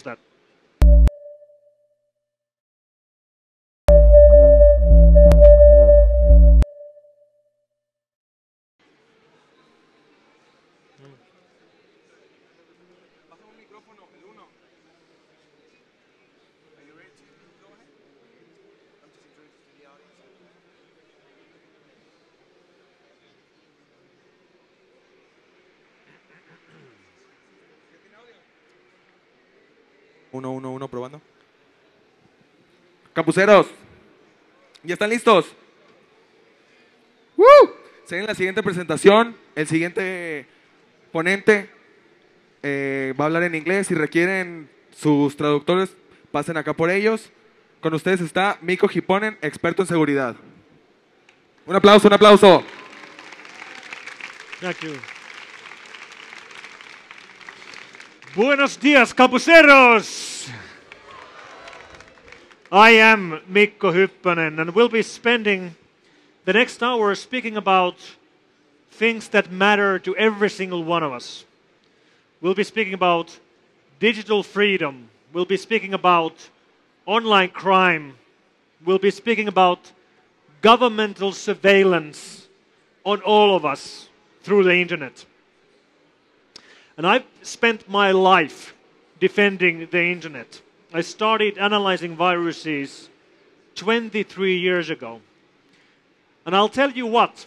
that. Uno, probando. Campuseros, ¿ya están listos? ¡Woo! Se viene la siguiente presentación. El siguiente ponente va a hablar en inglés. Si requieren sus traductores, pasen acá por ellos. Con ustedes está Mikko Hypponen, experto en seguridad. Un aplauso, un aplauso. Thank you. Buenos dias, campuseros! I am Mikko Hypponen, and we'll be spending the next hour speaking about things that matter to every single one of us. We'll be speaking about digital freedom. We'll be speaking about online crime. We'll be speaking about governmental surveillance on all of us through the internet. And I've spent my life defending the internet. I started analyzing viruses 23 years ago. And I'll tell you what,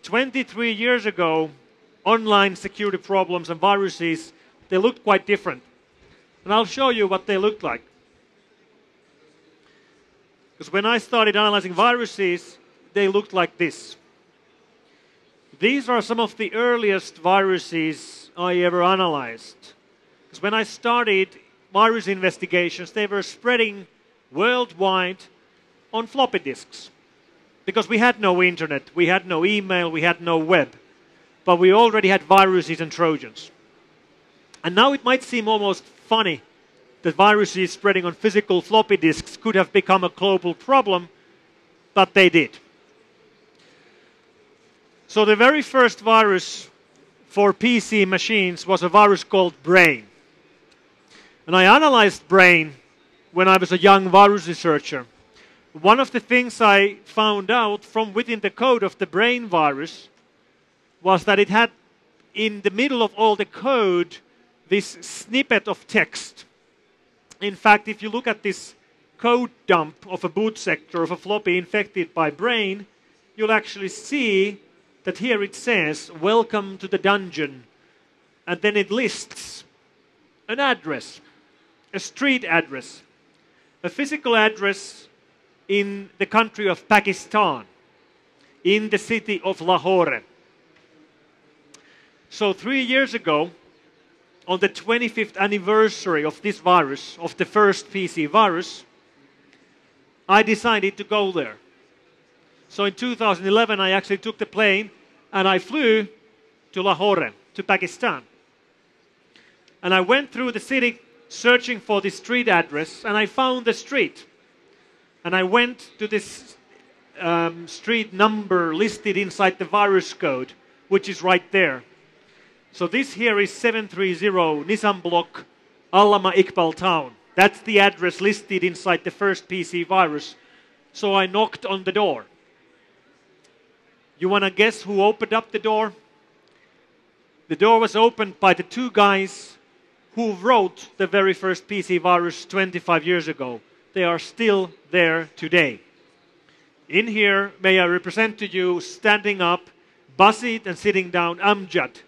23 years ago, online security problems and viruses, they looked quite different. And I'll show you what they looked like. Because when I started analyzing viruses, they looked like this. These are some of the earliest viruses I ever analyzed. Because when I started virus investigations, they were spreading worldwide on floppy disks. Because we had no internet, we had no email, we had no web. But we already had viruses and Trojans. And now it might seem almost funny that viruses spreading on physical floppy disks could have become a global problem, but they did. So the very first virus for PC machines was a virus called Brain. And I analyzed Brain when I was a young virus researcher. One of the things I found out from within the code of the Brain virus was that it had, in the middle of all the code, this snippet of text. In fact, if you look at this code dump of a boot sector of a floppy infected by Brain, you'll actually see that here it says, "Welcome to the dungeon." And then it lists an address, a street address, a physical address in the country of Pakistan, in the city of Lahore. So 3 years ago, on the 25th anniversary of this virus, of the first PC virus, I decided to go there. So in 2011, I actually took the plane and I flew to Lahore, to Pakistan. And I went through the city searching for the street address, and I found the street. And I went to this street number listed inside the virus code, which is right there. So this here is 730 Nizam Block, Allama Iqbal Town. That's the address listed inside the first PC virus. So I knocked on the door. You want to guess who opened up the door? The door was opened by the two guys who wrote the very first PC virus 25 years ago. They are still there today. In here, may I represent to you, standing up, Basit and sitting down, Amjad.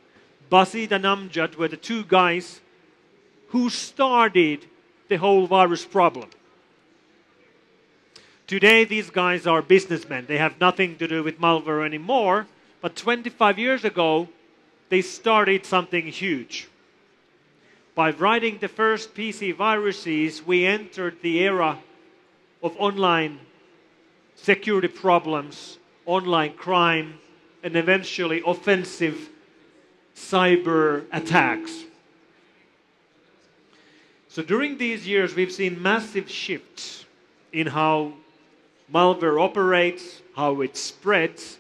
Basit and Amjad were the two guys who started the whole virus problem. Today, these guys are businessmen. They have nothing to do with malware anymore. But 25 years ago, they started something huge. By writing the first PC viruses, we entered the era of online security problems, online crime, and eventually offensive cyber attacks. So during these years, we've seen massive shifts in how malware operates, how it spreads.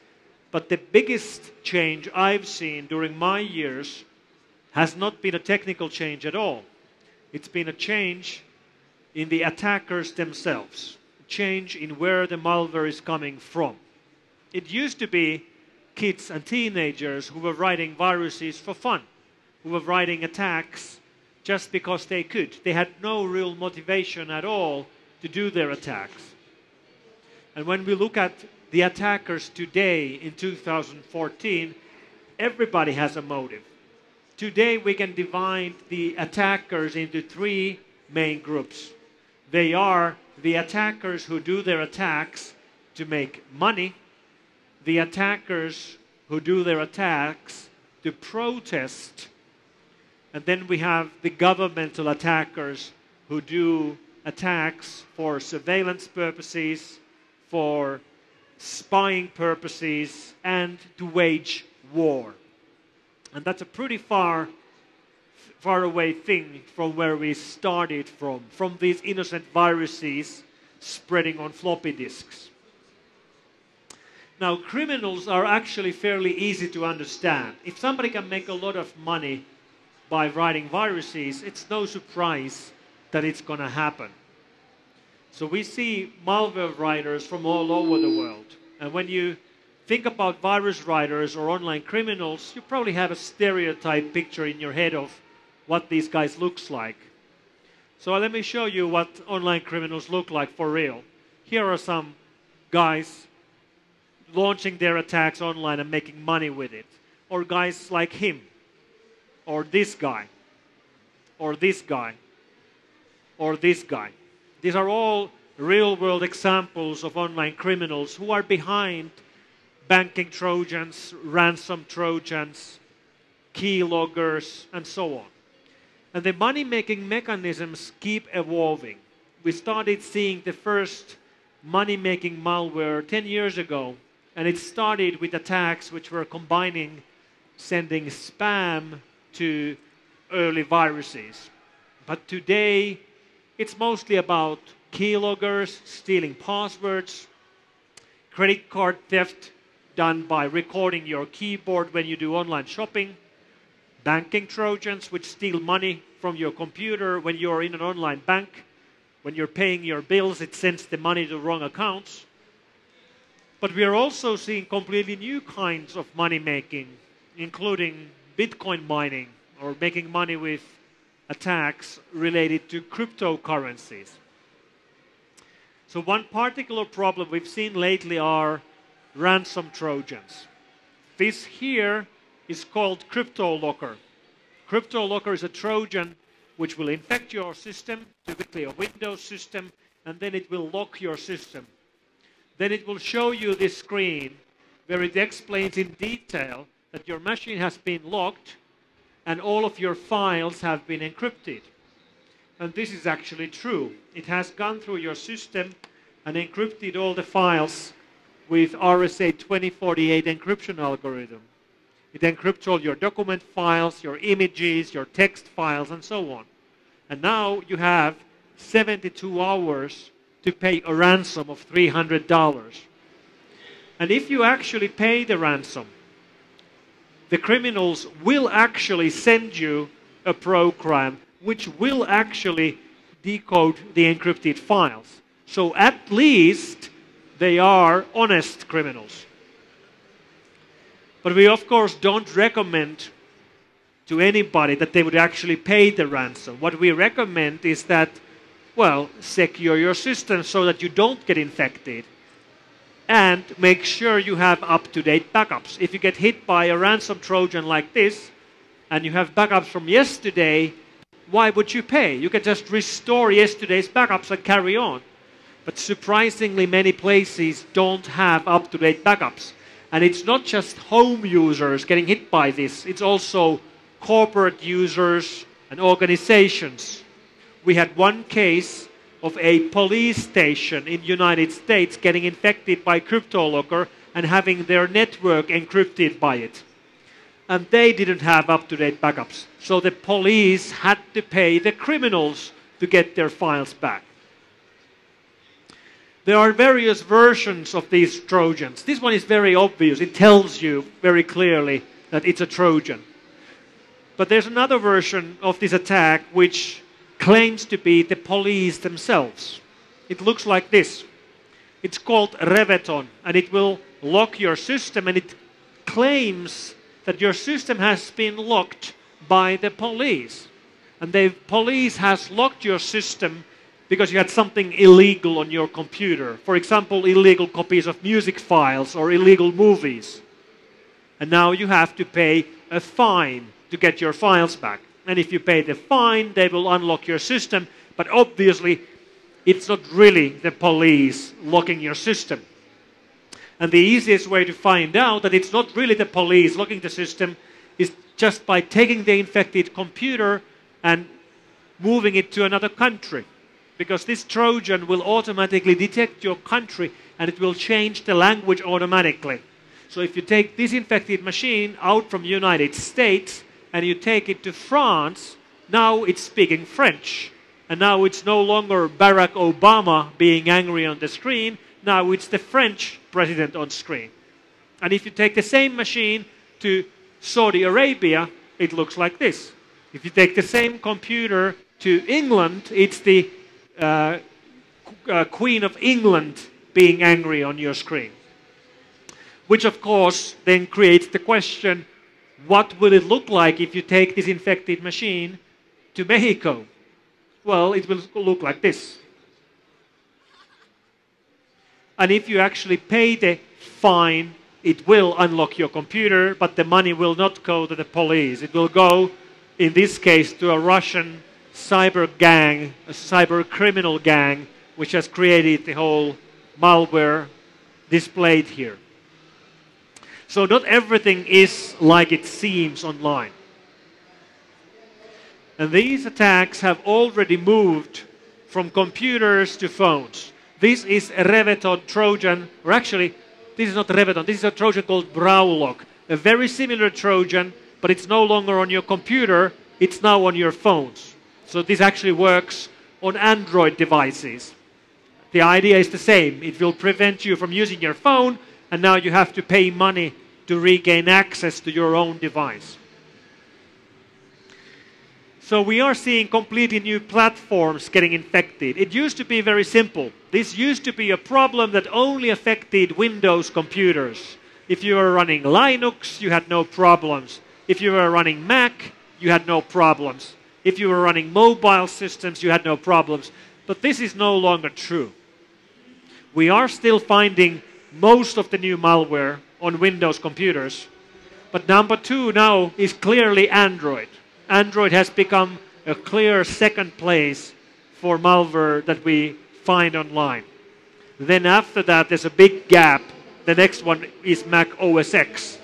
But the biggest change I've seen during my years has not been a technical change at all. It's been a change in the attackers themselves, a change in where the malware is coming from. It used to be kids and teenagers who were writing viruses for fun, who were writing attacks just because they could. They had no real motivation at all to do their attacks. And when we look at the attackers today in 2014, everybody has a motive. Today we can divide the attackers into three main groups. They are the attackers who do their attacks to make money, the attackers who do their attacks to protest, and then we have the governmental attackers who do attacks for surveillance purposes, for spying purposes, and to wage war. And that's a pretty far away thing from where we started from these innocent viruses spreading on floppy disks. Now, criminals are actually fairly easy to understand. If somebody can make a lot of money by writing viruses, it's no surprise that it's going to happen. So we see malware writers from all over the world. And when you think about virus writers or online criminals, you probably have a stereotype picture in your head of what these guys looks like. So let me show you what online criminals look like for real. Here are some guys launching their attacks online and making money with it. Or guys like him, or this guy, or this guy, or this guy. These are all real-world examples of online criminals who are behind banking Trojans, ransom Trojans, keyloggers, and so on. And the money-making mechanisms keep evolving. We started seeing the first money-making malware 10 years ago, and it started with attacks which were combining sending spam to early viruses. But today, it's mostly about keyloggers stealing passwords, credit card theft done by recording your keyboard when you do online shopping, banking Trojans which steal money from your computer when you're in an online bank. When you're paying your bills, it sends the money to wrong accounts. But we are also seeing completely new kinds of money making, including Bitcoin mining or making money with attacks related to cryptocurrencies. So one particular problem we've seen lately are ransom Trojans. This here is called CryptoLocker. CryptoLocker is a Trojan which will infect your system, typically a Windows system, and then it will lock your system. Then it will show you this screen where it explains in detail that your machine has been locked and all of your files have been encrypted. And this is actually true. It has gone through your system and encrypted all the files with RSA 2048 encryption algorithm. It encrypts all your document files, your images, your text files, and so on. And now you have 72 hours to pay a ransom of $300. And if you actually pay the ransom, the criminals will actually send you a program which will actually decode the encrypted files. So at least they are honest criminals. But we of course don't recommend to anybody that they would actually pay the ransom. What we recommend is that, well, secure your system so that you don't get infected. And make sure you have up-to-date backups. If you get hit by a ransom Trojan like this, and you have backups from yesterday, why would you pay? You can just restore yesterday's backups and carry on. But surprisingly, many places don't have up-to-date backups. And it's not just home users getting hit by this. It's also corporate users and organizations. We had one case of a police station in the United States getting infected by CryptoLocker and having their network encrypted by it. And they didn't have up-to-date backups. So the police had to pay the criminals to get their files back. There are various versions of these Trojans. This one is very obvious. It tells you very clearly that it's a Trojan. But there's another version of this attack which claims to be the police themselves. It looks like this. It's called Reveton, and it will lock your system, and it claims that your system has been locked by the police. And the police has locked your system because you had something illegal on your computer. For example, illegal copies of music files or illegal movies. And now you have to pay a fine to get your files back. And if you pay the fine, they will unlock your system. But obviously, it's not really the police locking your system. And the easiest way to find out that it's not really the police locking the system is just by taking the infected computer and moving it to another country. Because this Trojan will automatically detect your country and it will change the language automatically. So if you take this infected machine out from the United States and you take it to France, now it's speaking French. And now it's no longer Barack Obama being angry on the screen. Now it's the French president on screen. And if you take the same machine to Saudi Arabia, it looks like this. If you take the same computer to England, it's the Queen of England being angry on your screen. Which of course then creates the question, what will it look like if you take this infected machine to Mexico? Well, it will look like this. And if you actually pay the fine, it will unlock your computer, but the money will not go to the police. It will go, in this case, to a Russian cyber gang, a cyber criminal gang, which has created the whole malware displayed here. So not everything is like it seems online. And these attacks have already moved from computers to phones. This is a Reveton Trojan, or actually, this is not Reveton, this is a Trojan called Browlock. A very similar Trojan, but it's no longer on your computer, it's now on your phones. So this actually works on Android devices. The idea is the same. It will prevent you from using your phone, and now you have to pay money to regain access to your own device. So we are seeing completely new platforms getting infected. It used to be very simple. This used to be a problem that only affected Windows computers. If you were running Linux, you had no problems. If you were running Mac, you had no problems. If you were running mobile systems, you had no problems. But this is no longer true. We are still finding most of the new malware on Windows computers. But number two now is clearly Android. Android has become a clear second place for malware that we find online. Then after that, there's a big gap. The next one is Mac OS X.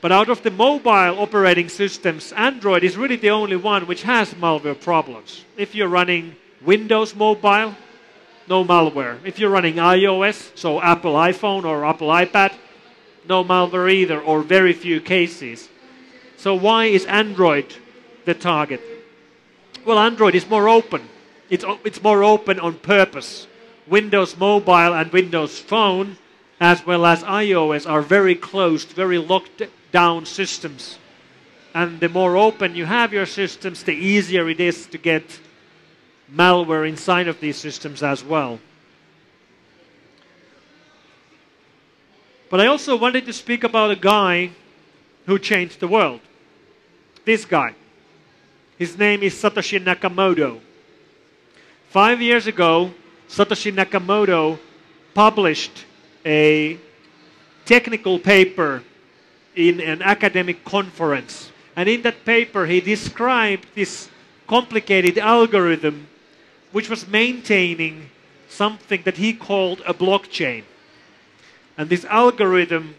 But out of the mobile operating systems, Android is really the only one which has malware problems. If you're running Windows Mobile, no malware. If you're running iOS, so Apple iPhone or Apple iPad, no malware either, or very few cases. So why is Android the target? Well, Android is more open. It's more open on purpose. Windows Mobile and Windows Phone, as well as iOS, are very closed, very locked down systems. And the more open you have your systems, the easier it is to get malware inside of these systems as well. But I also wanted to speak about a guy who changed the world. This guy. His name is Satoshi Nakamoto. 5 years ago, Satoshi Nakamoto published a technical paper in an academic conference. And in that paper, he described this complicated algorithm which was maintaining something that he called a blockchain. And this algorithm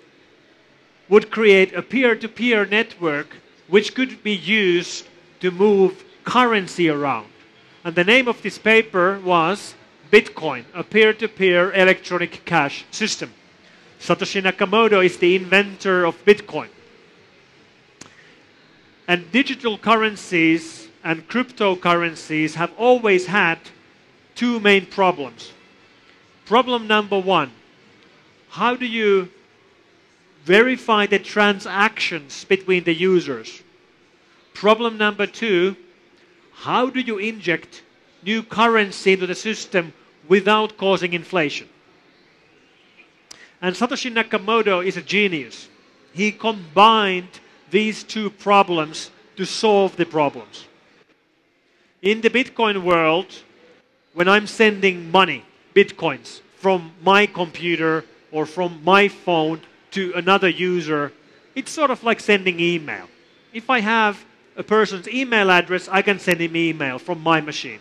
would create a peer-to-peer network which could be used to move currency around. And the name of this paper was Bitcoin, a peer-to-peer electronic cash system. Satoshi Nakamoto is the inventor of Bitcoin. And digital currencies and cryptocurrencies have always had two main problems. Problem number one, how do you verify the transactions between the users? Problem number two, how do you inject new currency into the system without causing inflation? And Satoshi Nakamoto is a genius. He combined these two problems to solve the problems. In the Bitcoin world, when I'm sending money, Bitcoins, from my computer or from my phone to another user, it's sort of like sending email. If I have a person's email address, I can send him email from my machine.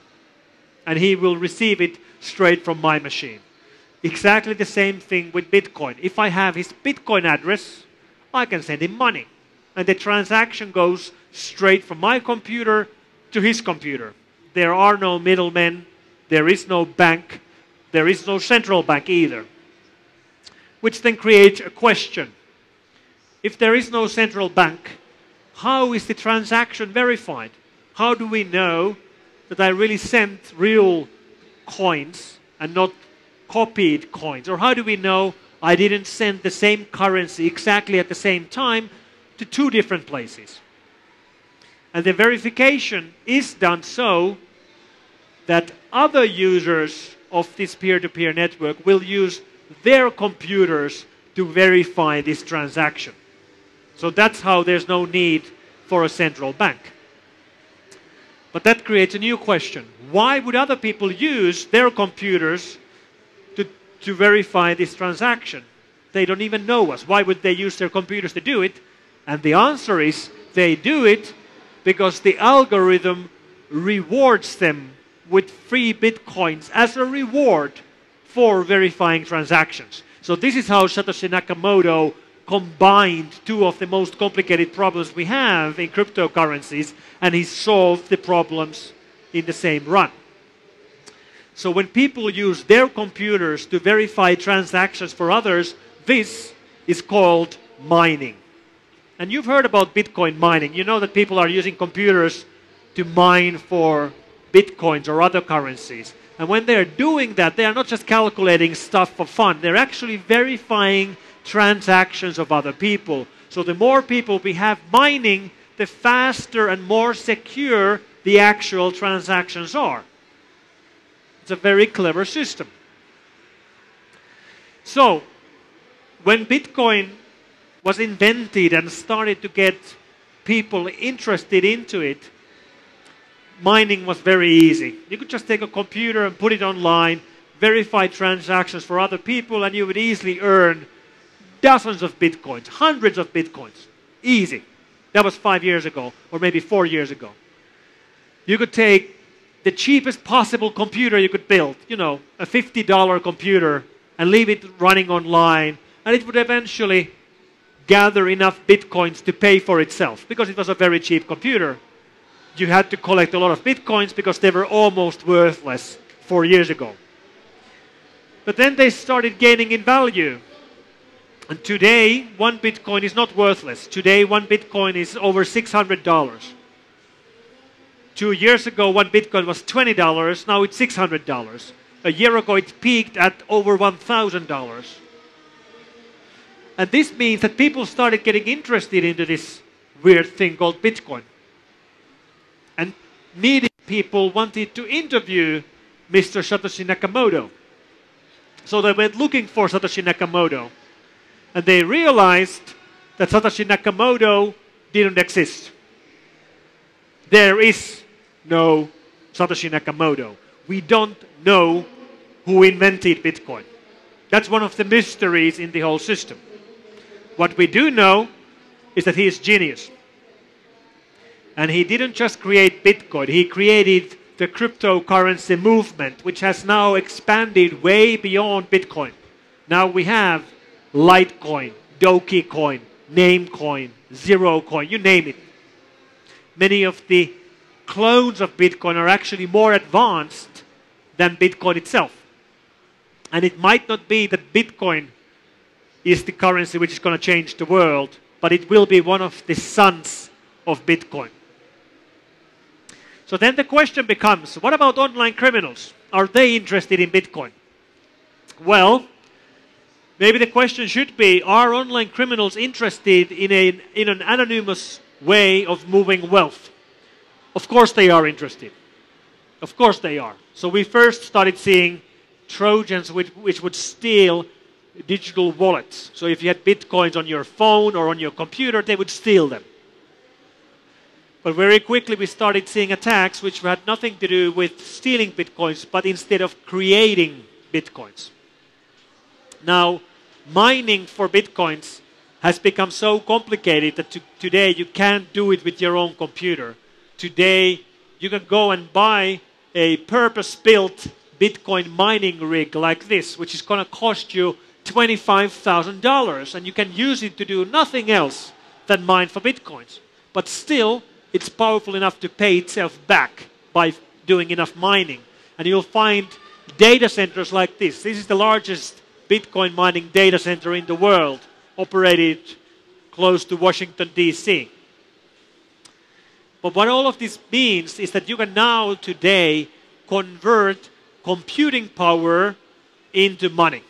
And he will receive it straight from my machine. Exactly the same thing with Bitcoin. If I have his Bitcoin address, I can send him money. And the transaction goes straight from my computer to his computer. There are no middlemen. There is no bank. There is no central bank either. Which then creates a question. If there is no central bank, how is the transaction verified? How do we know that I really sent real coins and not copied coins? Or how do we know I didn't send the same currency exactly at the same time to two different places? And the verification is done so that other users of this peer-to-peer network will use their computers to verify this transaction. So that's how there's no need for a central bank. But that creates a new question. Why would other people use their computers to verify this transaction? They don't even know us. Why would they use their computers to do it? And the answer is they do it because the algorithm rewards them with free Bitcoins as a reward for verifying transactions. So this is how Satoshi Nakamoto combined two of the most complicated problems we have in cryptocurrencies, and he solved the problems in the same run. So when people use their computers to verify transactions for others, this is called mining. And you've heard about Bitcoin mining. You know that people are using computers to mine for Bitcoins or other currencies. And when they're doing that, they are not just calculating stuff for fun. They're actually verifying transactions of other people. So the more people we have mining, the faster and more secure the actual transactions are. It's a very clever system. So, when Bitcoin was invented and started to get people interested into it, mining was very easy. You could just take a computer and put it online, verify transactions for other people, and you would easily earn dozens of Bitcoins, hundreds of Bitcoins. Easy. That was 5 years ago, or maybe 4 years ago. You could take the cheapest possible computer you could build, you know, a $50 computer, and leave it running online, and it would eventually gather enough Bitcoins to pay for itself, because it was a very cheap computer. You had to collect a lot of Bitcoins because they were almost worthless 4 years ago. But then they started gaining in value. And today, one Bitcoin is not worthless. Today, one Bitcoin is over $600. 2 years ago, one Bitcoin was $20. Now it's $600. A year ago, it peaked at over $1,000. And this means that people started getting interested into this weird thing called Bitcoin. And needy people wanted to interview Mr. Satoshi Nakamoto. So they went looking for Satoshi Nakamoto. And they realized that Satoshi Nakamoto didn't exist. There is no Satoshi Nakamoto. We don't know who invented Bitcoin. That's one of the mysteries in the whole system. What we do know is that he is genius. And he didn't just create Bitcoin, he created the cryptocurrency movement, which has now expanded way beyond Bitcoin. Now we have Litecoin, Dogecoin, Namecoin, Zerocoin, you name it. Many of the clones of Bitcoin are actually more advanced than Bitcoin itself. And it might not be that Bitcoin is the currency which is going to change the world, but it will be one of the sons of Bitcoin. So then the question becomes, what about online criminals? Are they interested in Bitcoin? Well, maybe the question should be, are online criminals interested in an anonymous way of moving wealth? Of course they are interested. Of course they are. So we first started seeing Trojans which would steal digital wallets. So if you had bitcoins on your phone or on your computer, they would steal them. But very quickly we started seeing attacks which had nothing to do with stealing bitcoins, but instead of creating bitcoins. Now, mining for bitcoins has become so complicated that today you can't do it with your own computer. Today, you can go and buy a purpose-built Bitcoin mining rig like this, which is going to cost you $25,000, and you can use it to do nothing else than mine for Bitcoins. But still, it's powerful enough to pay itself back by doing enough mining. And you'll find data centers like this. This is the largest Bitcoin mining data center in the world, operated close to Washington, D.C. But what all of this means is that you can now, today, convert computing power into money.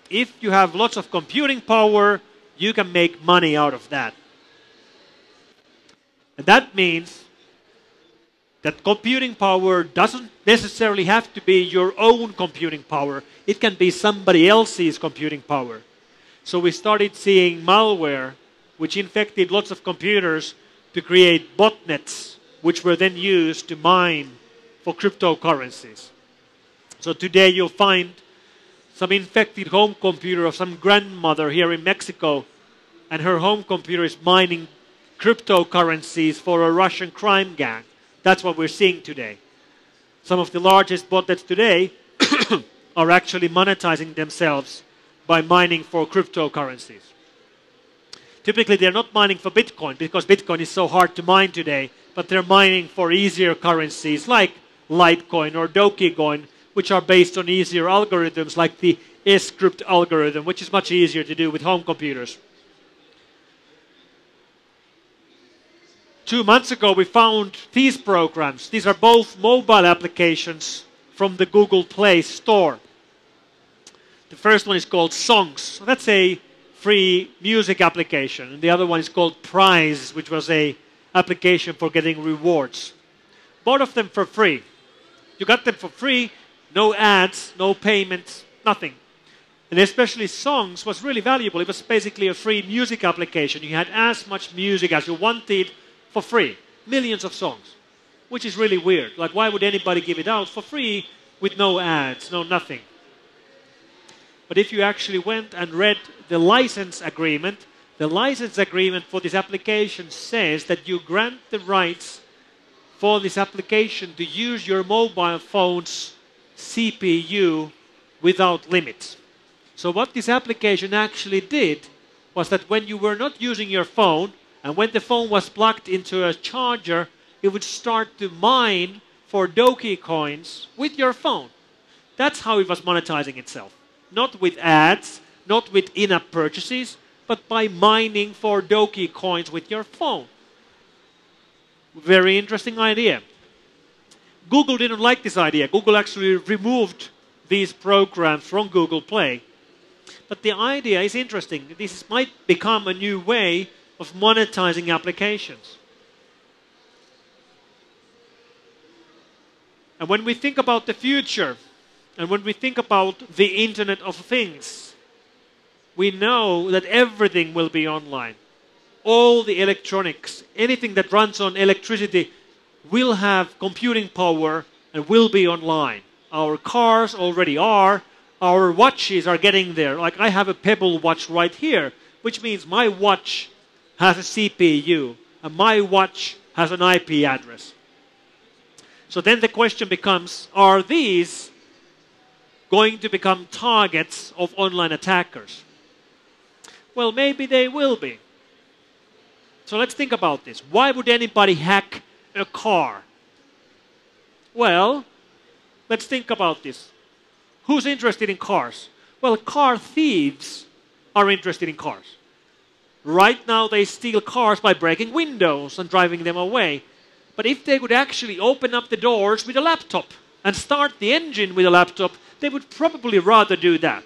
If you have lots of computing power, you can make money out of that. And that means that computing power doesn't necessarily have to be your own computing power. It can be somebody else's computing power. So we started seeing malware, which infected lots of computers to create botnets, which were then used to mine for cryptocurrencies. So today you'll find some infected home computer of some grandmother here in Mexico, and her home computer is mining cryptocurrencies for a Russian crime gang. That's what we're seeing today. Some of the largest botnets today are actually monetizing themselves by mining for cryptocurrencies. Typically, they're not mining for Bitcoin because Bitcoin is so hard to mine today, but they're mining for easier currencies like Litecoin or Dogecoin, which are based on easier algorithms like the S-crypt algorithm, which is much easier to do with home computers. 2 months ago, we found these programs. These are both mobile applications from the Google Play Store. The first one is called Songs. That's a free music application. And the other one is called Prize, which was an application for getting rewards. Both of them for free. You got them for free, no ads, no payments, nothing. And especially Songs was really valuable. It was basically a free music application. You had as much music as you wanted for free. Millions of songs. Which is really weird. Like, why would anybody give it out for free with no ads, no nothing? But if you actually went and read the license agreement for this application says that you grant the rights for this application to use your mobile phone's CPU without limits. So what this application actually did was that when you were not using your phone, and when the phone was plugged into a charger, it would start to mine for Dogecoins with your phone. That's how it was monetizing itself. Not with ads, not with in-app purchases, but by mining for Dogecoins with your phone. Very interesting idea. Google didn't like this idea. Google actually removed these programs from Google Play. But the idea is interesting. This might become a new way of monetizing applications. And when we think about the future, and when we think about the Internet of Things, we know that everything will be online. All the electronics, anything that runs on electricity will have computing power and will be online. Our cars already are. Our watches are getting there. Like, I have a Pebble watch right here, which means my watch has a CPU and my watch has an IP address. So then the question becomes, are these going to become targets of online attackers? Well, maybe they will be. So let's think about this. Why would anybody hack a car? Well, let's think about this. Who's interested in cars? Well, car thieves are interested in cars. Right now they steal cars by breaking windows and driving them away. But if they could actually open up the doors with a laptop and start the engine with a laptop, they would probably rather do that.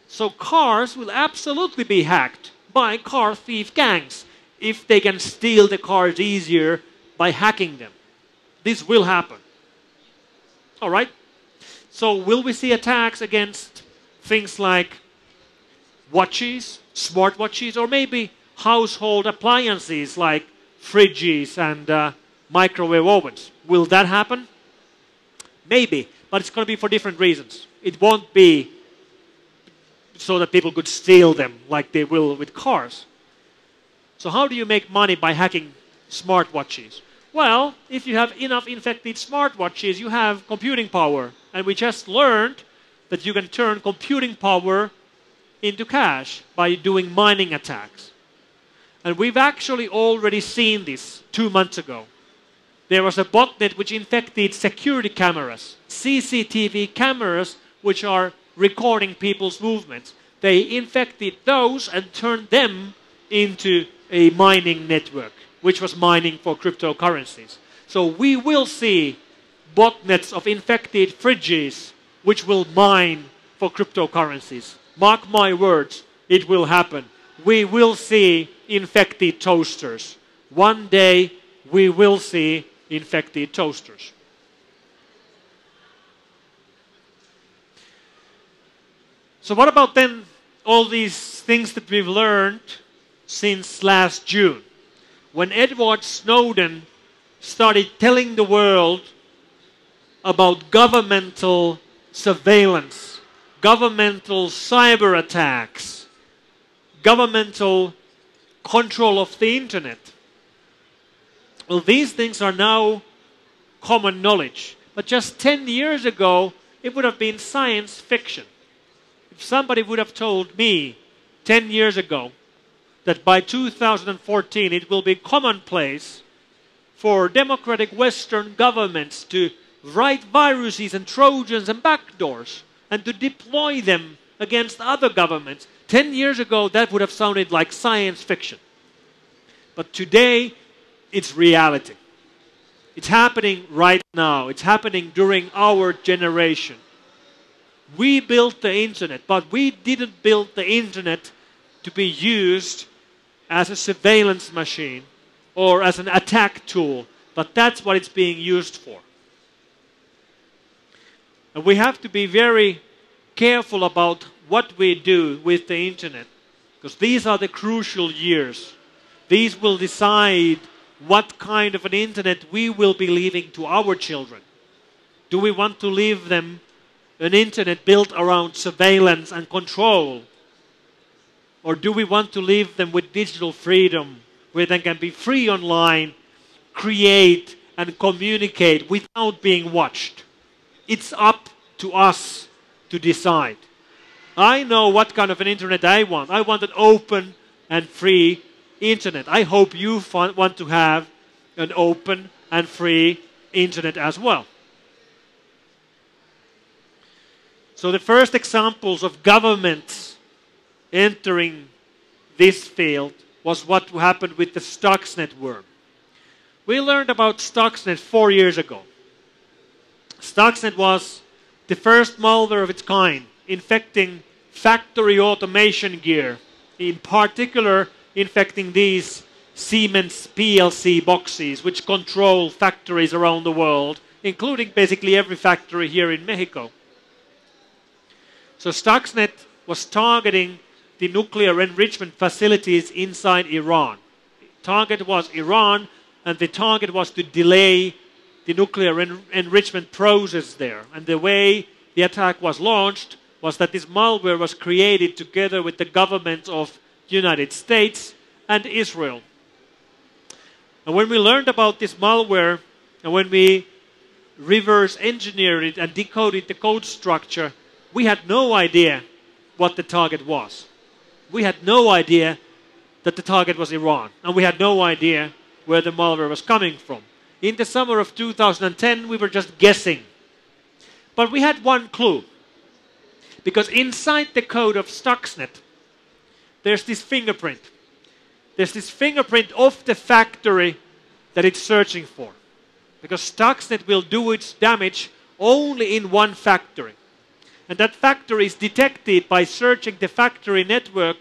So cars will absolutely be hacked by car thief gangs if they can steal the cars easier by hacking them. This will happen. All right? So will we see attacks against things like watches, smartwatches, or maybe household appliances like fridges and microwave ovens? Will that happen? Maybe, but it's going to be for different reasons. It won't be so that people could steal them like they will with cars. So how do you make money by hacking smartwatches? Well, if you have enough infected smartwatches, you have computing power. And we just learned that you can turn computing power into cash by doing mining attacks. And we've actually already seen this 2 months ago. There was a botnet which infected security cameras, CCTV cameras, which are recording people's movements. They infected those and turned them into a mining network, which was mining for cryptocurrencies. So we will see botnets of infected fridges which will mine for cryptocurrencies. Mark my words, it will happen. We will see infected toasters. One day we will see infected toasters. So what about then all these things that we've learned since last June? When Edward Snowden started telling the world about governmental surveillance, governmental cyber attacks, governmental control of the internet. Well, these things are now common knowledge. But just 10 years ago, it would have been science fiction. If somebody would have told me 10 years ago that by 2014 it will be commonplace for democratic Western governments to write viruses and trojans and backdoors and to deploy them against other governments, 10 years ago that would have sounded like science fiction. But today it's reality. It's happening right now. It's happening during our generation. We built the internet, but we didn't build the internet to be used as a surveillance machine or as an attack tool, but that's what it's being used for. And we have to be very careful about what we do with the internet, because these are the crucial years. These will decide what kind of an internet we will be leaving to our children. Do we want to leave them an internet built around surveillance and control? Or do we want to leave them with digital freedom, where they can be free online, create and communicate without being watched? It's up to us to decide. I know what kind of an internet I want. I want an open and free internet. I hope you want to have an open and free internet as well. So the first examples of governments entering this field was what happened with the Stuxnet worm. We learned about Stuxnet 4 years ago. Stuxnet was the first malware of its kind, infecting factory automation gear, in particular infecting these Siemens PLC boxes, which control factories around the world, including basically every factory here in Mexico. So Stuxnet was targeting the nuclear enrichment facilities inside Iran. Target was Iran, and the target was to delay the nuclear enrichment process there. And the way the attack was launched was that this malware was created together with the governments of the United States and Israel. And when we learned about this malware, and when we reverse engineered it and decoded the code structure, we had no idea what the target was. We had no idea that the target was Iran, and we had no idea where the malware was coming from. In the summer of 2010, we were just guessing. But we had one clue, because inside the code of Stuxnet, there's this fingerprint. There's this fingerprint of the factory that it's searching for. Because Stuxnet will do its damage only in one factory. And that factory is detected by searching the factory network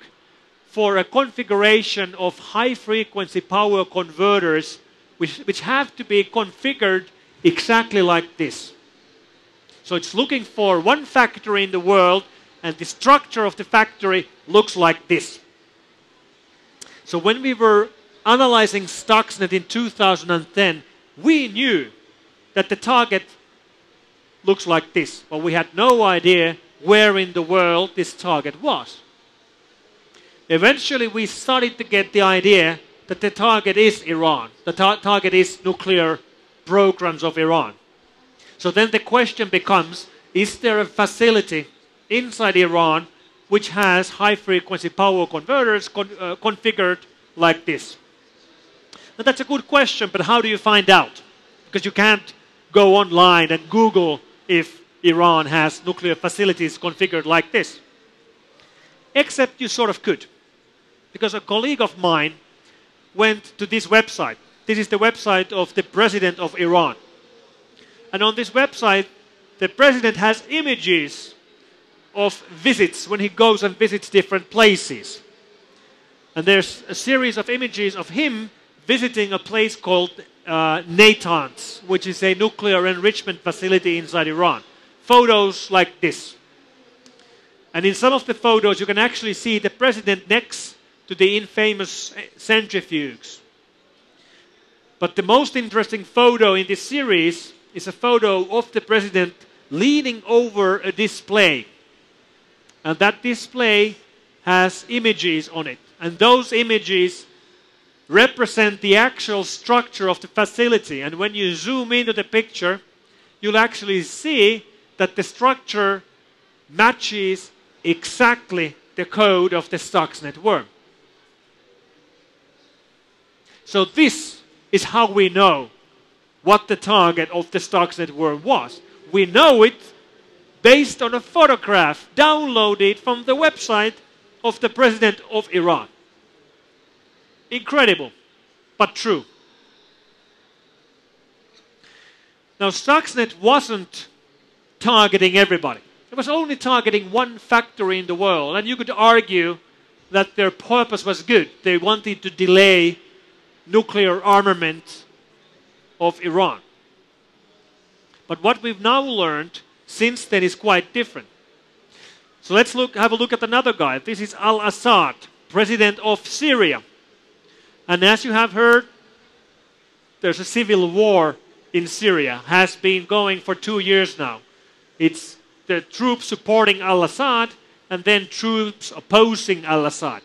for a configuration of high-frequency power converters which have to be configured exactly like this. So it's looking for one factory in the world, and the structure of the factory looks like this. So when we were analyzing Stuxnet in 2010, we knew that the target looks like this, but we had no idea where in the world this target was. Eventually we started to get the idea that the target is Iran. The target is nuclear programs of Iran. So then the question becomes, is there a facility inside Iran which has high-frequency power converters configured like this? Now that's a good question, but how do you find out? Because you can't go online and Google if Iran has nuclear facilities configured like this. Except you sort of could. Because a colleague of mine went to this website. This is the website of the president of Iran. And on this website, the president has images of visits when he goes and visits different places. And there's a series of images of him visiting a place called Natanz, which is a nuclear enrichment facility inside Iran. Photos like this. And in some of the photos, you can actually see the president next to the infamous centrifuges. But the most interesting photo in this series is a photo of the president leaning over a display. And that display has images on it. And those images represent the actual structure of the facility. And when you zoom into the picture, you'll actually see that the structure matches exactly the code of the Stuxnet worm. So this is how we know what the target of the Stuxnet worm was. We know it based on a photograph downloaded from the website of the president of Iran. Incredible, but true. Now, Stuxnet wasn't targeting everybody. It was only targeting one factory in the world, and you could argue that their purpose was good. They wanted to delay nuclear armament of Iran. But what we've now learned since then is quite different. So let's have a look at another guy. This is al-Assad, president of Syria. And as you have heard, there's a civil war in Syria. Has been going for 2 years now. It's the troops supporting al-Assad and then troops opposing al-Assad.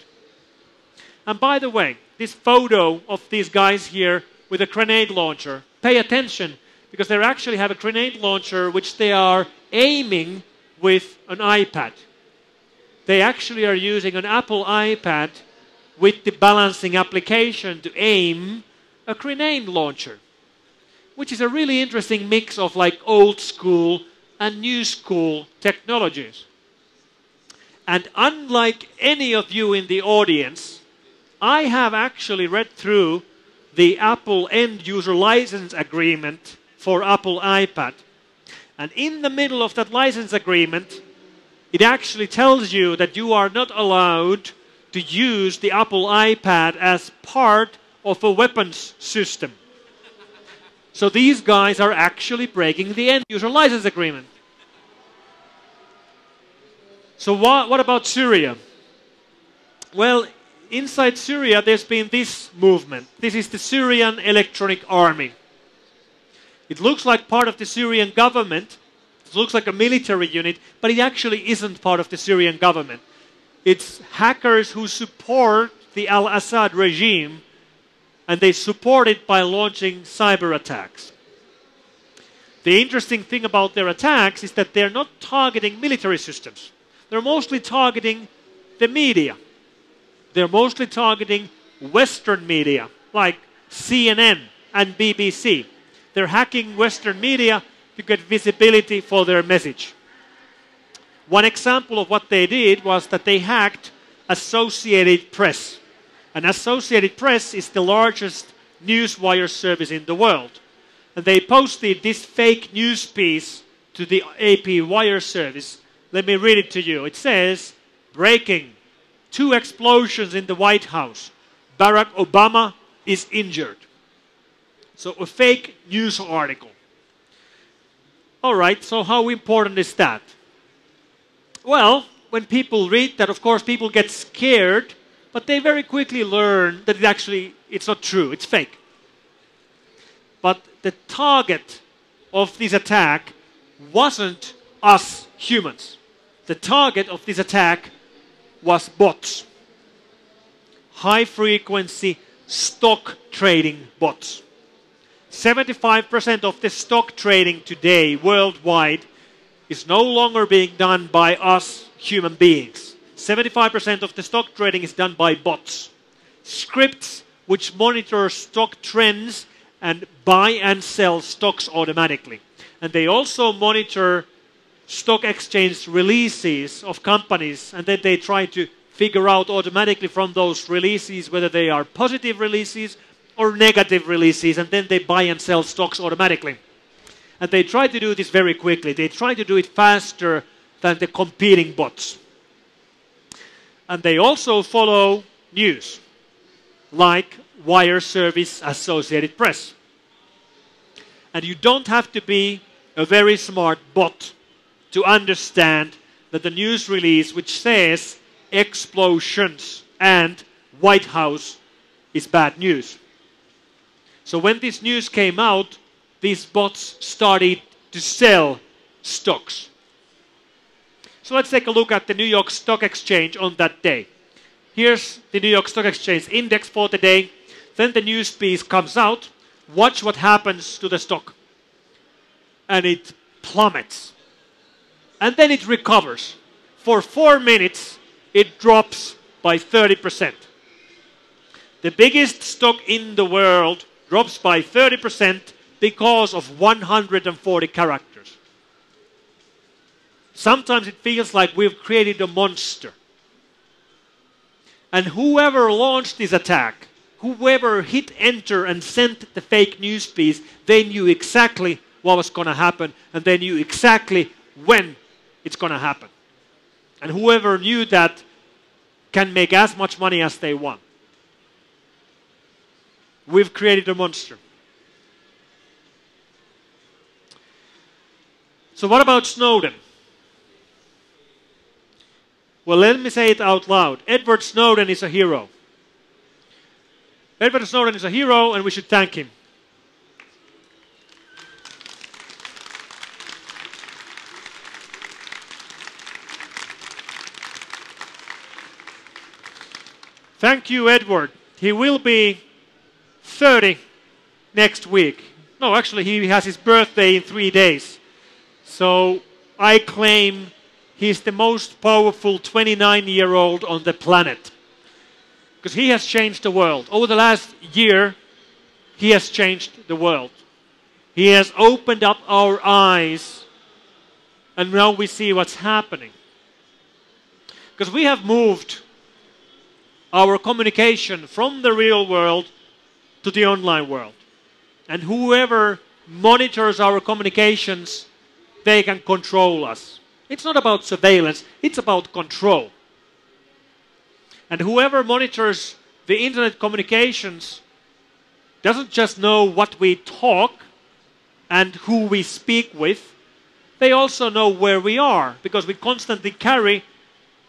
And by the way, this photo of these guys here with a grenade launcher, pay attention, because they actually have a grenade launcher which they are aiming with an iPad. They actually are using an Apple iPad with the balancing application to aim a grenade launcher, which is a really interesting mix of like old school and new school technologies. And unlike any of you in the audience, I have actually read through the Apple end user license agreement for Apple iPad. And in the middle of that license agreement, it actually tells you that you are not allowed to use the Apple iPad as part of a weapons system. So these guys are actually breaking the end user license agreement. So what about Syria? Well, inside Syria there's been this movement. This is the Syrian Electronic Army. It looks like part of the Syrian government. It looks like a military unit, but it actually isn't part of the Syrian government. It's hackers who support the al-Assad regime, and they support it by launching cyber attacks. The interesting thing about their attacks is that they're not targeting military systems. They're mostly targeting the media. They're mostly targeting Western media, like CNN and BBC. They're hacking Western media to get visibility for their message. One example of what they did was that they hacked Associated Press. And Associated Press is the largest newswire service in the world. And they posted this fake news piece to the AP wire service. Let me read it to you. It says, breaking, 2 explosions in the White House. Barack Obama is injured. So a fake news article. All right, so how important is that? Well, when people read that, of course, people get scared, but they very quickly learn that it's not true, it's fake. But the target of this attack wasn't us humans. The target of this attack was bots. High-frequency stock trading bots. 75% of the stock trading today worldwide is no longer being done by us human beings. 75% of the stock trading is done by bots. Scripts which monitor stock trends and buy and sell stocks automatically. And they also monitor stock exchange releases of companies, and then they try to figure out automatically from those releases whether they are positive releases or negative releases, and then they buy and sell stocks automatically. And they try to do this very quickly. They try to do it faster than the competing bots. And they also follow news, like wire service Associated Press. And you don't have to be a very smart bot to understand that the news release which says explosions and White House is bad news. So when this news came out, these bots started to sell stocks. So let's take a look at the New York Stock Exchange on that day. Here's the New York Stock Exchange index for the day. Then the news piece comes out. Watch what happens to the stock. And it plummets. And then it recovers. For 4 minutes, it drops by 30%. The biggest stock in the world drops by 30% because of 140 characters. Sometimes it feels like we've created a monster. And whoever launched this attack, whoever hit enter and sent the fake news piece, they knew exactly what was going to happen, and they knew exactly when it's going to happen. And whoever knew that can make as much money as they want. We've created a monster. So what about Snowden? Well, let me say it out loud. Edward Snowden is a hero. Edward Snowden is a hero, and we should thank him. Thank you, Edward. He will be 30 next week. No, actually, he has his birthday in 3 days. So I claim he's the most powerful 29-year-old on the planet. Because he has changed the world. Over the last year, he has changed the world. He has opened up our eyes, and now we see what's happening. Because we have moved our communication from the real world to the online world. And whoever monitors our communications, they can control us. It's not about surveillance, it's about control. And whoever monitors the internet communications doesn't just know what we talk and who we speak with, they also know where we are, because we constantly carry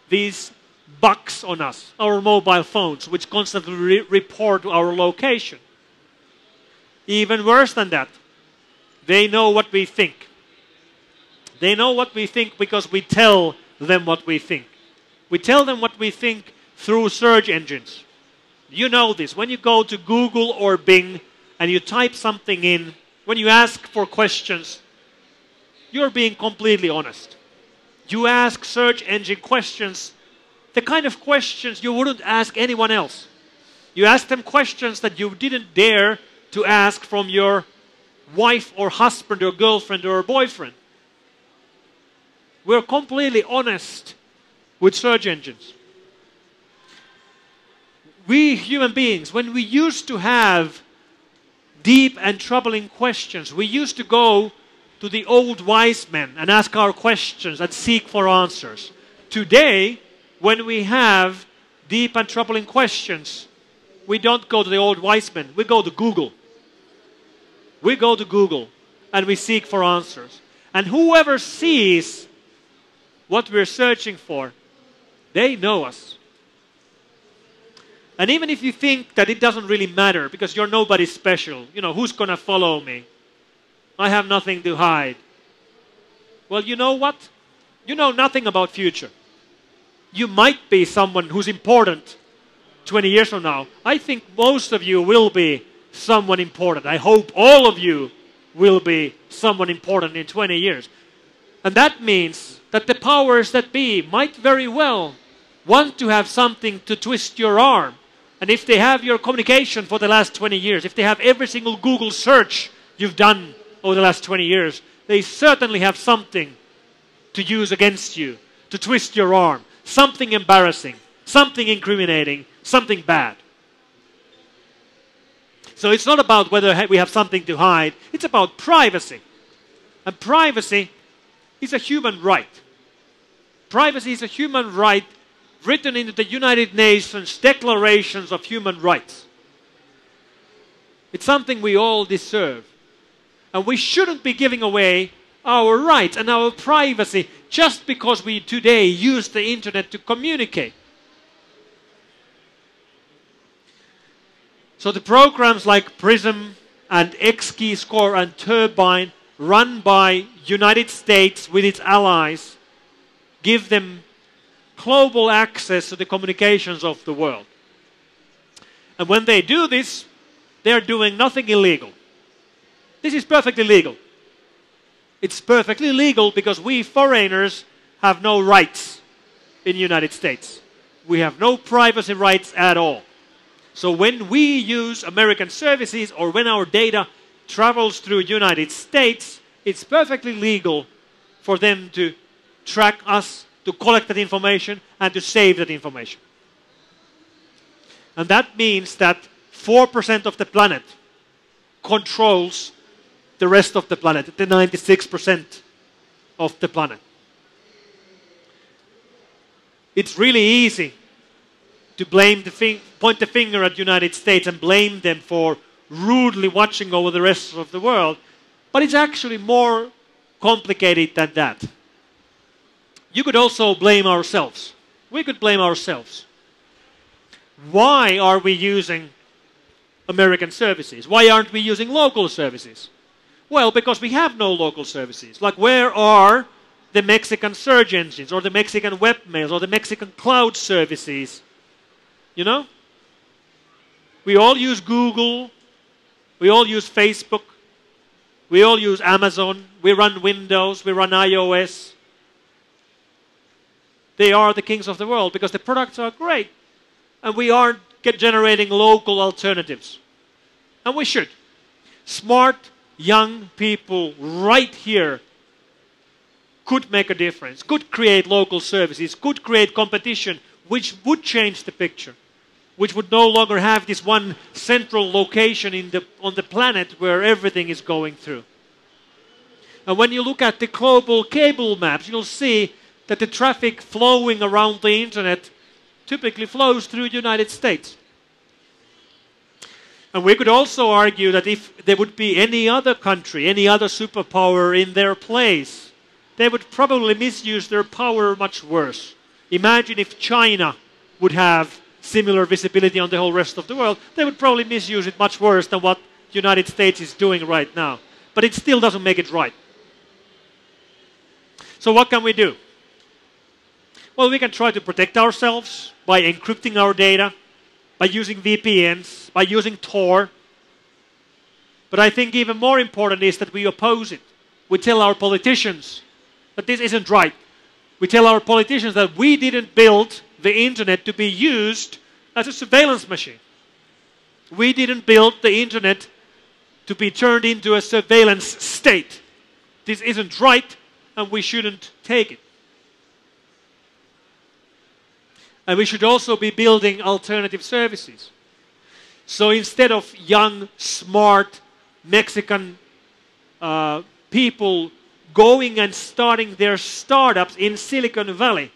these bugs on us, our mobile phones, which constantly report our location. Even worse than that, they know what we think. They know what we think because we tell them what we think. We tell them what we think through search engines. You know this. When you go to Google or Bing and you type something in, when you ask for questions, you're being completely honest. You ask search engine questions, the kind of questions you wouldn't ask anyone else. You ask them questions that you didn't dare to ask from your wife or husband or girlfriend or boyfriend. We're completely honest with search engines. We human beings, when we used to have deep and troubling questions, we used to go to the old wise men and ask our questions and seek for answers. Today, when we have deep and troubling questions, we don't go to the old wise men, we go to Google. We go to Google and we seek for answers. And whoever sees what we're searching for, they know us. And even if you think that it doesn't really matter because you're nobody special, you know, who's going to follow me? I have nothing to hide. Well, you know what? You know nothing about future. You might be someone who's important 20 years from now. I think most of you will be someone important. I hope all of you will be someone important in 20 years. And that means that the powers that be might very well want to have something to twist your arm. And if they have your communication for the last 20 years, if they have every single Google search you've done over the last 20 years, they certainly have something to use against you, to twist your arm. Something embarrassing, something incriminating, something bad. So it's not about whether we have something to hide, it's about privacy. And privacy is a human right. Privacy is a human right written into the United Nations Declarations of Human Rights. It's something we all deserve. And we shouldn't be giving away our rights and our privacy just because we today use the internet to communicate. So the programs like PRISM and X-Keyscore and Turbine, run by United States with its allies, give them global access to the communications of the world. And when they do this, they're doing nothing illegal. This is perfectly legal. It's perfectly legal because we foreigners have no rights in the United States. We have no privacy rights at all. So when we use American services or when our data travels through the United States, it's perfectly legal for them to track us, to collect that information, and to save that information. And that means that 4% of the planet controls the rest of the planet, the 96% of the planet. It's really easy to blame point the finger at the United States and blame them for rudely watching over the rest of the world, but it's actually more complicated than that. You could also blame ourselves. We could blame ourselves. Why are we using American services? Why aren't we using local services? Well, because we have no local services. Like, where are the Mexican search engines or the Mexican webmails or the Mexican cloud services? You know? We all use Google. We all use Facebook. We all use Amazon. We run Windows. We run iOS. They are the kings of the world because the products are great. And we aren't generating local alternatives. And we should. Smart, young people right here could make a difference, could create local services, could create competition, which would change the picture, which would no longer have this one central location on the planet where everything is going through. And when you look at the global cable maps, you'll see that the traffic flowing around the internet typically flows through the United States. And we could also argue that if there would be any other country, any other superpower in their place, they would probably misuse their power much worse. Imagine if China would have similar visibility on the whole rest of the world, they would probably misuse it much worse than what the United States is doing right now. But it still doesn't make it right. So what can we do? Well, we can try to protect ourselves by encrypting our data, by using VPNs, by using Tor. But I think even more important is that we oppose it. We tell our politicians that this isn't right. We tell our politicians that we didn't build the internet to be used as a surveillance machine. We didn't build the internet to be turned into a surveillance state. This isn't right, and we shouldn't take it. And we should also be building alternative services. So instead of young, smart Mexican people going and starting their startups in Silicon Valley,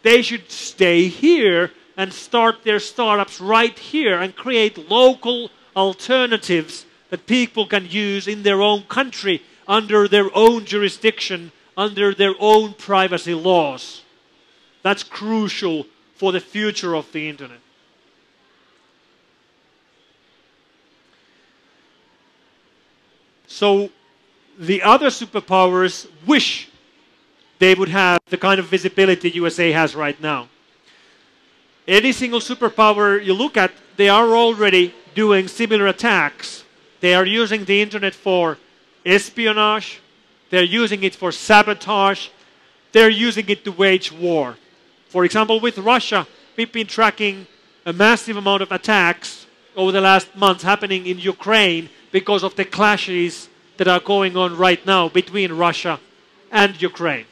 they should stay here and start their startups right here and create local alternatives that people can use in their own country under their own jurisdiction, under their own privacy laws. That's crucial for the future of the internet. So the other superpowers wish they would have the kind of visibility USA has right now. Any single superpower you look at, they are already doing similar attacks. They are using the internet for espionage. They're using it for sabotage. They're using it to wage war. For example, with Russia, we've been tracking a massive amount of attacks over the last months happening in Ukraine because of the clashes that are going on right now between Russia and Ukraine.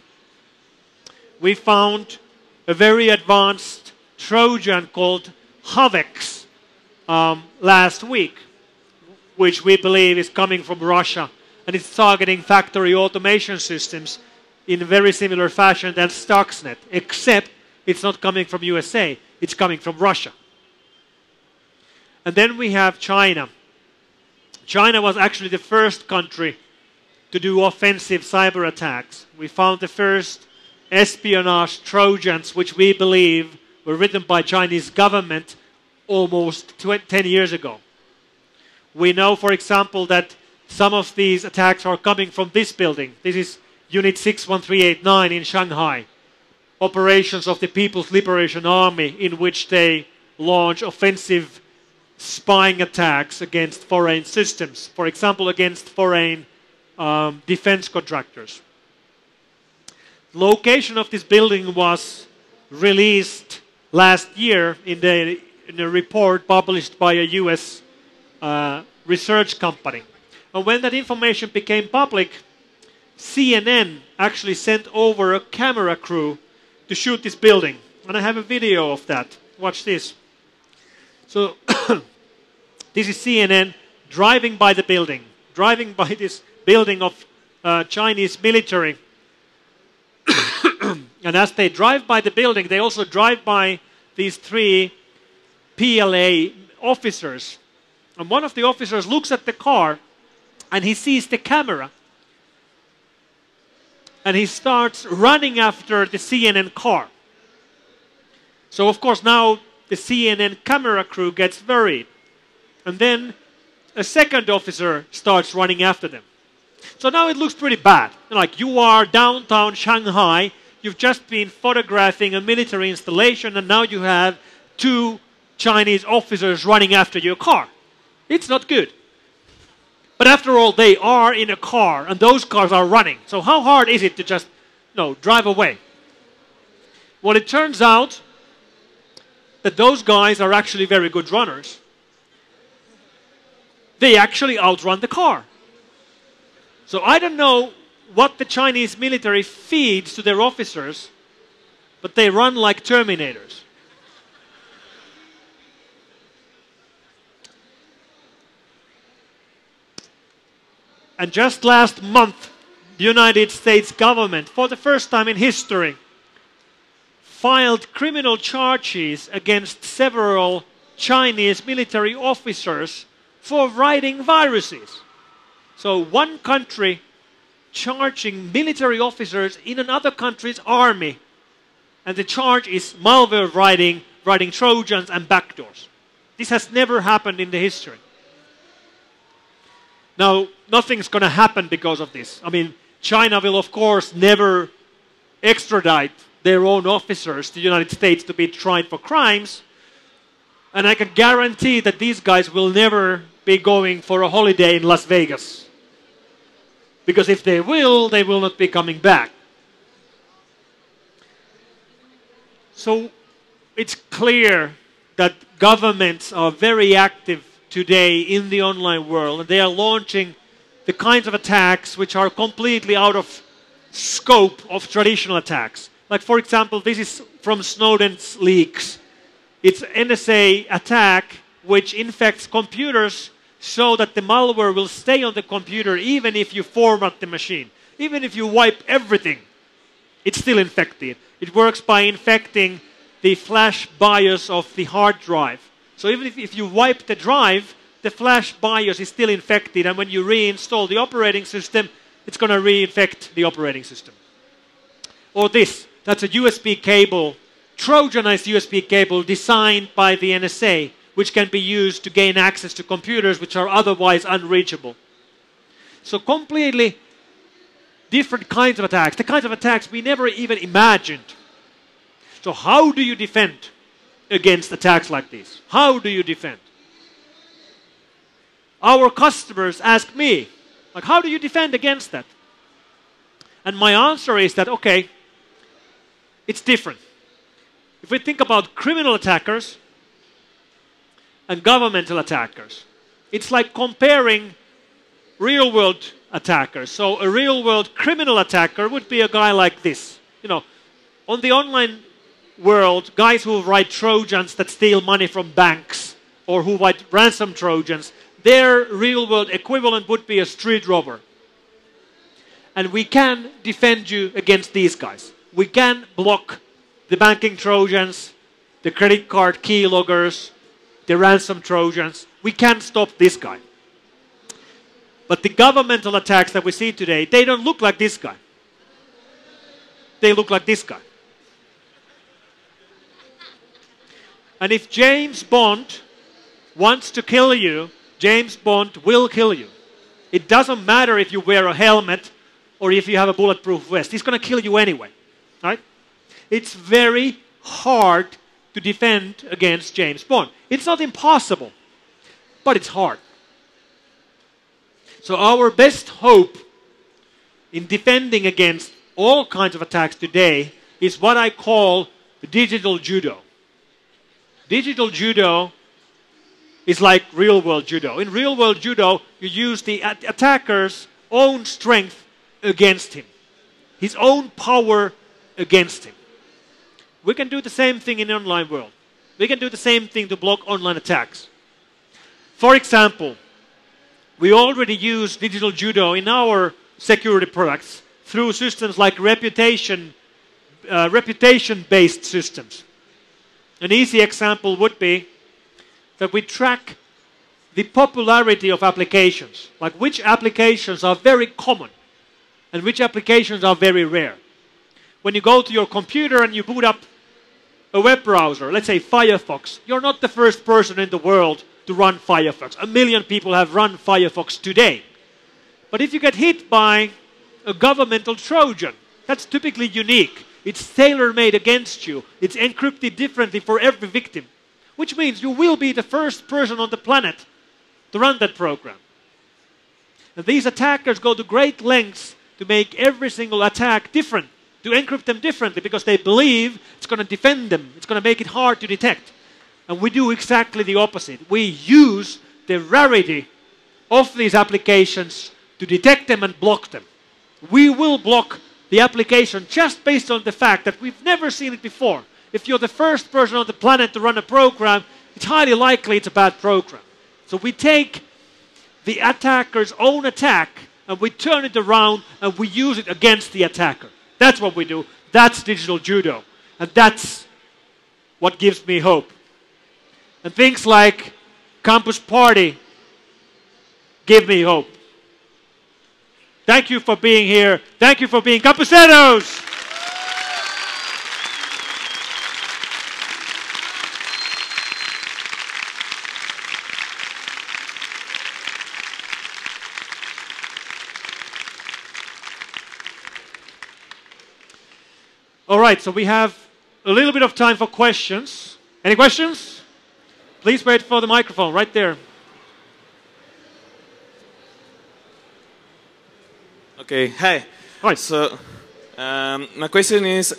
We found a very advanced Trojan called Havex last week, which we believe is coming from Russia, and it's targeting factory automation systems in a very similar fashion than Stuxnet, except it's not coming from USA, it's coming from Russia. And then we have China. China was actually the first country to do offensive cyber attacks. We found the first espionage Trojans, which we believe were written by Chinese government almost 10 years ago. We know, for example, that some of these attacks are coming from this building. This is Unit 61389 in Shanghai. Operations of the People's Liberation Army, in which they launch offensive spying attacks against foreign systems, for example, against foreign defense contractors. Location of this building was released last year in a report published by a US research company. And when that information became public, CNN actually sent over a camera crew to shoot this building. And I have a video of that. Watch this. So this is CNN driving by the building, driving by this building of Chinese military. And as they drive by the building, they also drive by these 3 PLA officers. And one of the officers looks at the car and he sees the camera. And he starts running after the CNN car. So of course now the CNN camera crew gets worried. And then a second officer starts running after them. So now it looks pretty bad. Like, you are downtown Shanghai, you've just been photographing a military installation, and now you have 2 Chinese officers running after your car. It's not good. But after all, they are in a car, and those cars are running. So how hard is it to just, drive away? Well, it turns out that those guys are actually very good runners. They actually outrun the car. So I don't know what the Chinese military feeds to their officers, but they run like Terminators. And just last month, the United States government, for the first time in history, filed criminal charges against several Chinese military officers for writing viruses. So one country charging military officers in another country's army, and the charge is malware writing Trojans and backdoors. This has never happened in the history. Now, nothing's going to happen because of this. I mean, China will, of course, never extradite their own officers to the United States to be tried for crimes. And I can guarantee that these guys will never be going for a holiday in Las Vegas. Because if they will not be coming back. So it's clear that governments are very active today in the online world, and they are launching the kinds of attacks which are completely out of scope of traditional attacks. Like, for example, this is from Snowden's leaks. It's an NSA attack which infects computers so that the malware will stay on the computer even if you format the machine. Even if you wipe everything, it's still infected. It works by infecting the flash BIOS of the hard drive. So even if you wipe the drive, the flash BIOS is still infected, and when you reinstall the operating system, it's going to reinfect the operating system. Or this, that's a USB cable, Trojanized USB cable designed by the NSA, which can be used to gain access to computers which are otherwise unreachable. So completely different kinds of attacks, the kinds of attacks we never even imagined. So how do you defend against attacks like these? How do you defend? Our customers ask me, like, how do you defend against that? And my answer is that, okay, it's different. If we think about criminal attackers and governmental attackers, it's like comparing real-world attackers. So a real-world criminal attacker would be a guy like this. You know, on the online world, guys who write Trojans that steal money from banks or who write ransom Trojans, their real-world equivalent would be a street robber. And we can defend you against these guys. We can block the banking Trojans, the credit card keyloggers, the ransom Trojans. We can stop this guy. But the governmental attacks that we see today, they don't look like this guy. They look like this guy. And if James Bond wants to kill you, James Bond will kill you. It doesn't matter if you wear a helmet or if you have a bulletproof vest. He's going to kill you anyway. Right? It's very hard to defend against James Bond. It's not impossible, but it's hard. So our best hope in defending against all kinds of attacks today is what I call digital judo. Digital judo is like real-world judo. In real-world judo, you use the attacker's own strength against him, his own power against him. We can do the same thing in the online world. We can do the same thing to block online attacks. For example, we already use digital judo in our security products through systems like reputation-based systems. An easy example would be that we track the popularity of applications, like which applications are very common and which applications are very rare. When you go to your computer and you boot up a web browser, let's say Firefox, you're not the first person in the world to run Firefox. 1 million people have run Firefox today. But if you get hit by a governmental Trojan, that's typically unique. It's tailor-made against you. It's encrypted differently for every victim, which means you will be the first person on the planet to run that program. And these attackers go to great lengths to make every single attack different, to encrypt them differently because they believe it's going to defend them. It's going to make it hard to detect. And we do exactly the opposite. We use the rarity of these applications to detect them and block them. We will block the application just based on the fact that we've never seen it before. If you're the first person on the planet to run a program, it's highly likely it's a bad program. So we take the attacker's own attack and we turn it around and we use it against the attacker. That's what we do. That's digital judo. And that's what gives me hope. And things like Campus Party give me hope. Thank you for being here. Thank you for being Campuseros. All right, so we have a little bit of time for questions. Any questions? Please wait for the microphone right there. Okay, hi. Hi. So, my question is,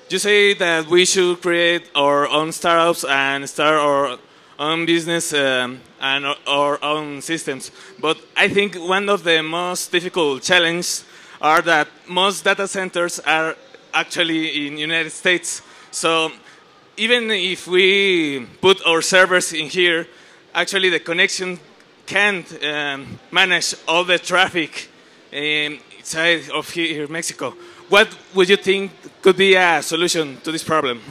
you say that we should create our own startups and start our own business and our own systems. But I think one of the most difficult challenges are that most data centers are actually in the United States. So even if we put our servers in here, actually the connection can't manage all the traffic inside of here, Mexico. What would you think could be a solution to this problem?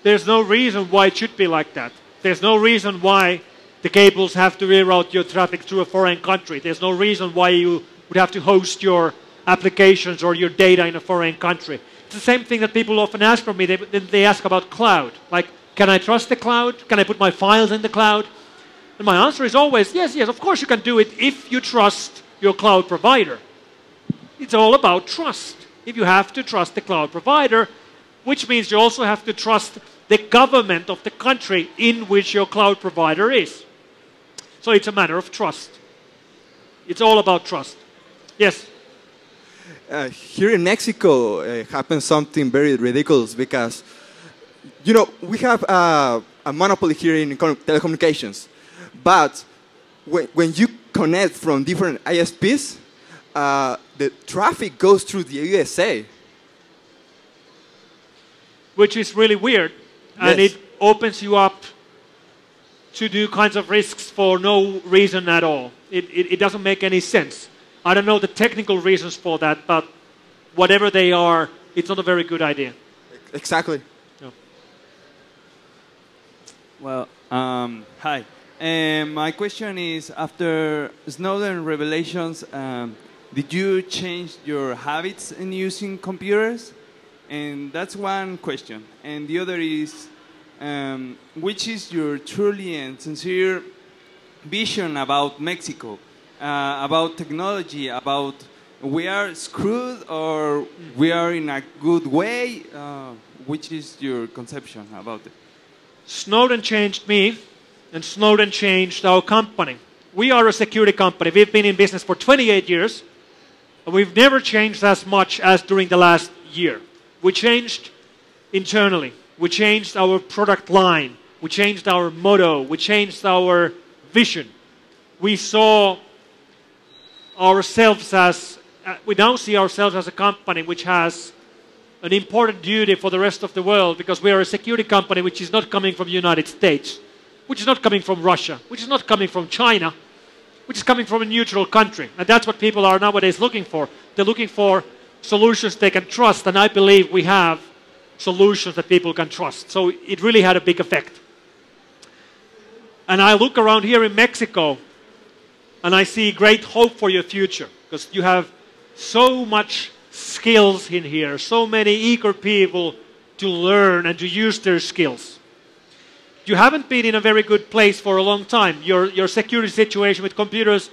There's no reason why it should be like that. There's no reason why the cables have to reroute your traffic through a foreign country. There's no reason why you would have to host your applications or your data in a foreign country. It's the same thing that people often ask from me. They ask about cloud. Like, can I trust the cloud? Can I put my files in the cloud? And my answer is always, yes, of course you can do it if you trust your cloud provider. It's all about trust. If you have to trust the cloud provider, which means you also have to trust the government of the country in which your cloud provider is. So it's a matter of trust. It's all about trust. Yes? Here in Mexico, happens something very ridiculous because, you know, we have a monopoly here in telecommunications. But when you connect from different ISPs, the traffic goes through the USA. Which is really weird. And Yes. it opens you up to do kinds of risks for no reason at all. It doesn't make any sense. I don't know the technical reasons for that, but whatever they are, it's not a very good idea. Exactly. No. Well, hi. My question is, after Snowden revelations, did you change your habits in using computers? And that's one question. And the other is, which is your truly and sincere vision about Mexico, about technology, about we are screwed or we are in a good way? Which is your conception about it? Snowden changed me, and Snowden changed our company. We are a security company. We've been in business for 28 years, and we've never changed as much as during the last year. We changed internally. We changed our product line. We changed our motto. We changed our vision. We saw ourselves as, we now see ourselves as a company which has an important duty for the rest of the world, because we are a security company which is not coming from the United States, which is not coming from Russia, which is not coming from China, which is coming from a neutral country. And that's what people are nowadays looking for. They're looking for solutions they can trust, and I believe we have solutions that people can trust. So it really had a big effect. And I look around here in Mexico, and I see great hope for your future, because you have so much skills in here, so many eager people to learn and to use their skills. You haven't been in a very good place for a long time. Your security situation with computers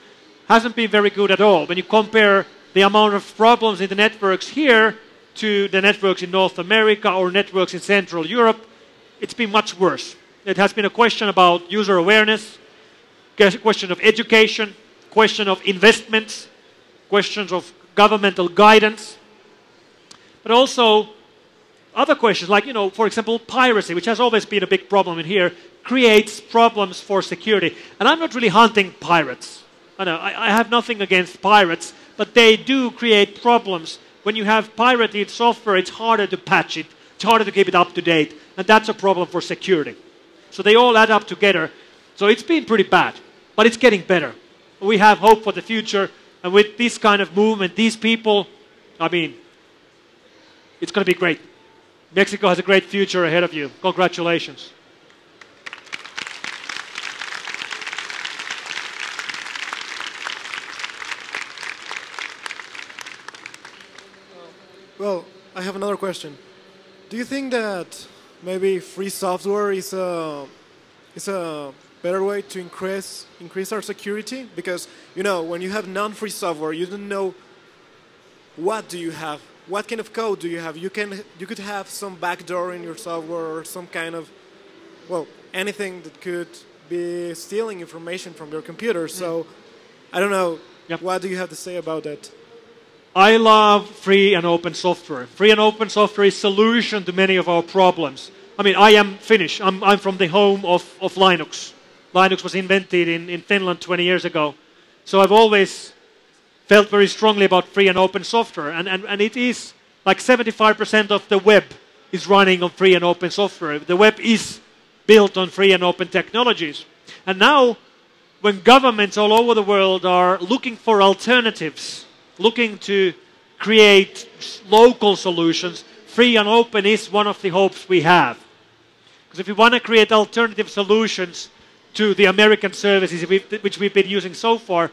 hasn't been very good at all. When you compare the amount of problems in the networks here to the networks in North America or networks in Central Europe, it's been much worse. It has been a question about user awareness, question of education, question of investments, questions of governmental guidance, but also other questions like, you know, for example, piracy, which has always been a big problem in here, creates problems for security. And I'm not really hunting pirates. I have nothing against pirates, but they do create problems. When you have pirated software, it's harder to patch it, it's harder to keep it up to date, and that's a problem for security. So they all add up together. So it's been pretty bad, but it's getting better. We have hope for the future, and with this kind of movement, these people, I mean, it's going to be great. Mexico has a great future ahead of you. Congratulations. Well, I have another question. Do you think that maybe free software is a better way to increase our security? Because, you know, when you have non-free software, you don't know what do you have. What kind of code do you have? You could have some backdoor in your software or some kind of, well, anything that could be stealing information from your computer. So, I don't know. Yep. What do you have to say about that? I love free and open software. Free and open software is a solution to many of our problems. I mean, I am Finnish. I'm from the home of Linux. Linux was invented in Finland 20 years ago. So I've always felt very strongly about free and open software. And it is like 75% of the web is running on free and open software. The web is built on free and open technologies. And now, when governments all over the world are looking for alternatives, looking to create local solutions, free and open is one of the hopes we have. Because if you want to create alternative solutions, to the American services which we've been using so far,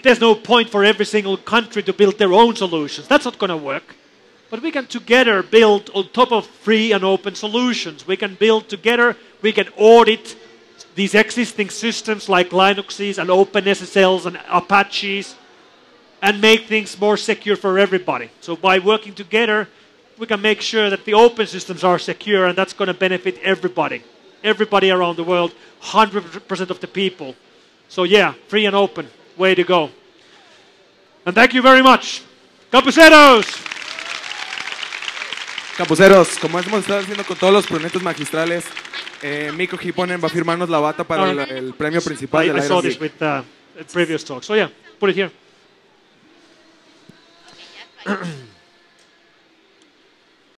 there's no point for every single country to build their own solutions. That's not going to work. But we can together build on top of free and open solutions. We can build together, we can audit these existing systems like Linuxes and OpenSSLs and Apaches and make things more secure for everybody. So by working together, we can make sure that the open systems are secure, and that's going to benefit everybody. Everybody around the world, 100% of the people. So yeah, free and open, way to go. And thank you very much. Campuseros! Campuseros, como hemos estado haciendo con todos los ponentes magistrales, Mikko Hypponen va a firmarnos la bata para el premio principal del I saw Iron this Geek. with previous talk. So yeah, put it here.